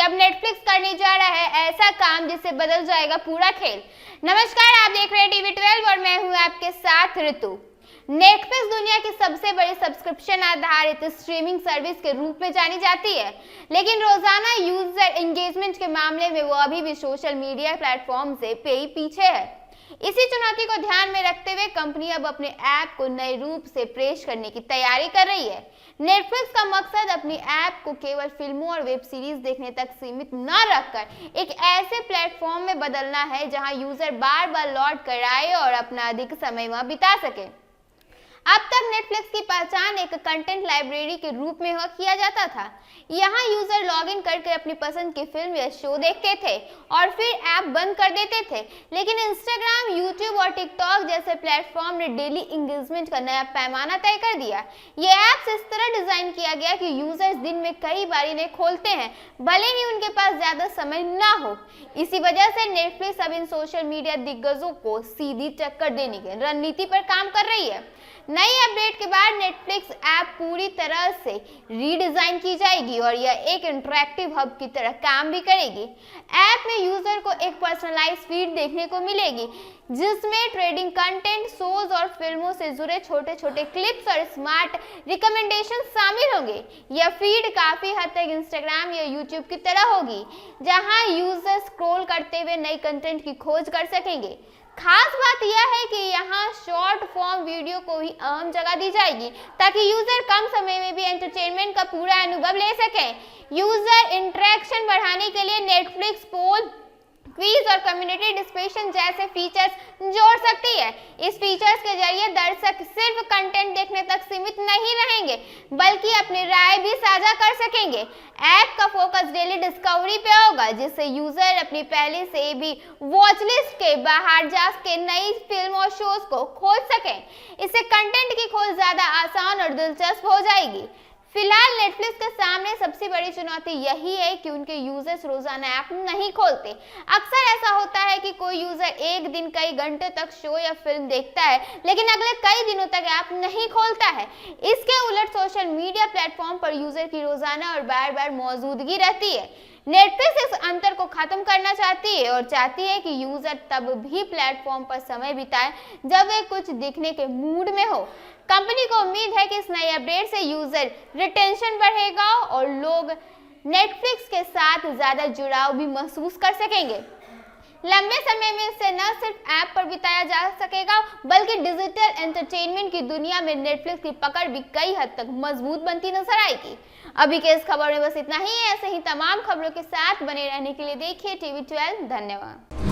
अब नेटफ्लिक्स करने जा रहा है ऐसा काम जिससे बदल जाएगा पूरा खेल। नमस्कार, आप देख रहे हैं टीवी 12 और मैं हूं आपके साथ ऋतु। नेटफ्लिक्स दुनिया की सबसे बड़ी सब्सक्रिप्शन आधारित स्ट्रीमिंग सर्विस के रूप में जानी जाती है, लेकिन रोजाना यूजर एंगेजमेंट के मामले में वो अभी भी सोशल मीडिया प्लेटफॉर्म से पीछे है। इसी चुनौती को ध्यान में रखते हुए कंपनी अब अपने ऐप को नए रूप से पेश करने की तैयारी कर रही है। नेटफ्लिक्स का मकसद अपनी ऐप को केवल फिल्मों और वेब सीरीज देखने तक सीमित न रखकर एक ऐसे प्लेटफॉर्म में बदलना है जहां यूजर बार बार लौट कर आए और अपना अधिक समय वहां बिता सके। अब तक नेटफ्लिक्स की पहचान एक कंटेंट लाइब्रेरी के रूप में किया जाता था। यहाँ यूजर लॉगिन करके अपनी पसंद की फिल्म या शो देखते थे और फिर ऐप बंद कर देते थे। लेकिन इंस्टाग्राम, यूट्यूब और टिकटॉक जैसे प्लेटफॉर्म ने डेली एंगेजमेंट का नया पैमाना तय कर दिया। ये ऐप्स इस तरह डिजाइन किया गया कि यूजर्स दिन में कई बार इन्हें खोलते हैं, भले ही उनके पास ज्यादा समय ना हो। इसी वजह से नेटफ्लिक्स अब इन सोशल मीडिया दिग्गजों को सीधी टक्कर देने की रणनीति पर काम कर रही है। नई अपडेट के बाद नेटफ्लिक्स ऐप पूरी तरह से रीडिजाइन की जाएगी और यह एक इंटरैक्टिव हब की तरह काम भी करेगी। ऐप में यूजर को एक पर्सनलाइज फीड देखने को मिलेगी जिसमें ट्रेडिंग कंटेंट, शोज और फिल्मों से जुड़े छोटे छोटे क्लिप्स और स्मार्ट रिकमेंडेशन शामिल होंगे। यह फीड काफी हद तक इंस्टाग्राम या यूट्यूब की तरह होगी, जहां यूजर स्क्रॉल करते हुए नई कंटेंट की खोज कर सकेंगे। खास बात यह है कि यहाँ शॉर्ट फॉर्म वीडियो को ही अहम जगह दी जाएगी ताकि यूजर कम समय में भी एंटरटेनमेंट का पूरा अनुभव ले सके। यूजर इंटरेक्शन बढ़ाने के लिए नेटफ्लिक्स पोल, क्विज और कम्युनिटी डिस्कशन जैसे फीचर्स जोड़ सकती है। इस फीचर्स के जरिए दर्शक सिर्फ कंटेंट देखने तक सीमित नहीं रहेंगे, बल्कि अपनी राय भी साझा कर सकेंगे। ऐप का फोकस डेली डिस्कवरी पे होगा, जिससे यूजर अपनी पहले से भी वॉच लिस्ट के बाहर जा के नई फिल्म और शोज को खोज सकें। इससे कंटेंट की खोज ज्यादा आसान और दिलचस्प हो जाएगी। फिलहाल नेटफ्लिक्स के सामने सबसे बड़ी चुनौती यही है कि उनके यूजर्स रोजाना ऐप नहीं खोलते। अक्सर ऐसा होता है कि कोई यूजर एक दिन कई घंटे तक शो या फिल्म देखता है, लेकिन अगले कई दिनों तक ऐप नहीं खोलता है। इसके उलट सोशल मीडिया प्लेटफॉर्म पर यूजर की रोजाना और बार बार मौजूदगी रहती है। नेटफ्लिक्स इस अंतर को खत्म करना चाहती है और चाहती है कि यूजर तब भी प्लेटफॉर्म पर समय बिताए जब वे कुछ देखने के मूड में हो। कंपनी को उम्मीद है कि इस नए अपडेट से यूजर रिटेंशन बढ़ेगा और लोग नेटफ्लिक्स के साथ ज्यादा जुड़ाव भी महसूस कर सकेंगे। लंबे समय में इसे न सिर्फ ऐप पर बिताया जा सकेगा, बल्कि डिजिटल एंटरटेनमेंट की दुनिया में नेटफ्लिक्स की पकड़ भी कई हद तक मजबूत बनती नजर आएगी। अभी के इस खबर में बस इतना ही है। ऐसे ही तमाम खबरों के साथ बने रहने के लिए देखिए टीवी 12। धन्यवाद।